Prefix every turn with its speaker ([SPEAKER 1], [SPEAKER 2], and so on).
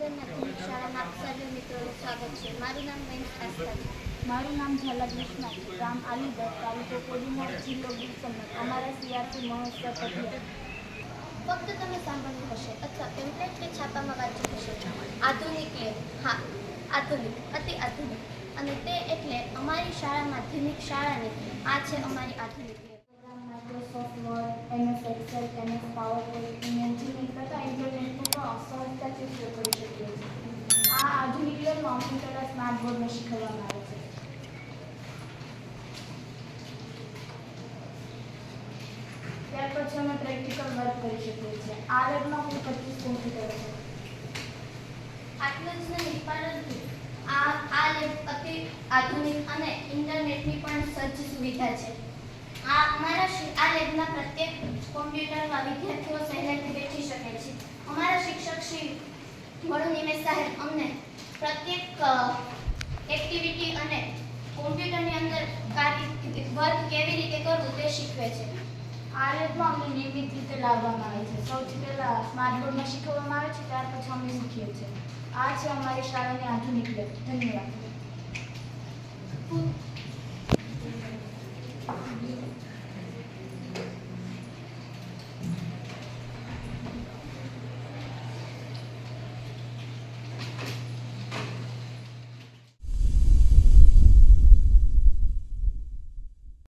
[SPEAKER 1] માધ્યમિક શાળાના સર્વે મિત્રોનું સ્વાગત છે. મારું નામ મહેશ આસ્થા છે.
[SPEAKER 2] મારું નામ ઝાલા કૃષ્ણા છે. ગામ આલીદર, તાલુકો કોડીનાર, જિલ્લો ગીર સોમનાથ. અમારા સીઆરસી મહોત્સવ પત્રિકા.
[SPEAKER 1] ફક્ત તમે સાંભળ્યું હશે અથવા પેમ્પલેટ કે છાપામાં વાંચ્યું હશે. આધુનિક લેબ, હા આધુનિક, અતિ આધુનિક. અને તે એટલે અમારી શાળા માધ્યમિક શાળાની આ છે અમારી આધુનિક lab.
[SPEAKER 2] Microsoft Word, MS Excel, MS PowerPoint, engineering તથા ઇન્ટરનેટનો પણ સરળતાથી ઉપયોગ કરી શકીએ છીએ. આ આધુનિક લેબમાં કમ્પ્યુટર સ્માર્ટ બોર્ડને શીખવવામાં આવે છે. ત્યાર પછી અમે પ્રેક્ટિકલ વર્ક કરી શકીએ છીએ. આ લેબમાં કુલ 25 કોમ્પ્યુટર છે.
[SPEAKER 1] આટલું જ નહીં, પરંતુ આ લેબ અતિ આધુનિક અને ઇન્ટરનેટની પણ સજ્જ સુવિધા છે. આ લેબના પ્રત્યેક કોમ્પ્યુટરમાં વિદ્યાર્થીઓ સહેલાઈથી બેસી શકે છે. અમારા શિક્ષક શ્રી વરુણ નિમેશ સાહેબ અમને પ્રત્યેક એક્ટિવિટી અને કોમ્પ્યુટરની અંદર વર્ક કેવી રીતે કરવું તે શીખવે છે.
[SPEAKER 2] આ લેબમાં અમને નિયમિત રીતે લાવવામાં આવે છે. સૌથી પહેલાં સ્માર્ટ બોર્ડમાં શીખવવામાં આવે છે, ત્યાર પછી અમે શીખીએ છીએ. આ છે અમારી શાળાની આધુનિક લેબ. ધન્યવાદ.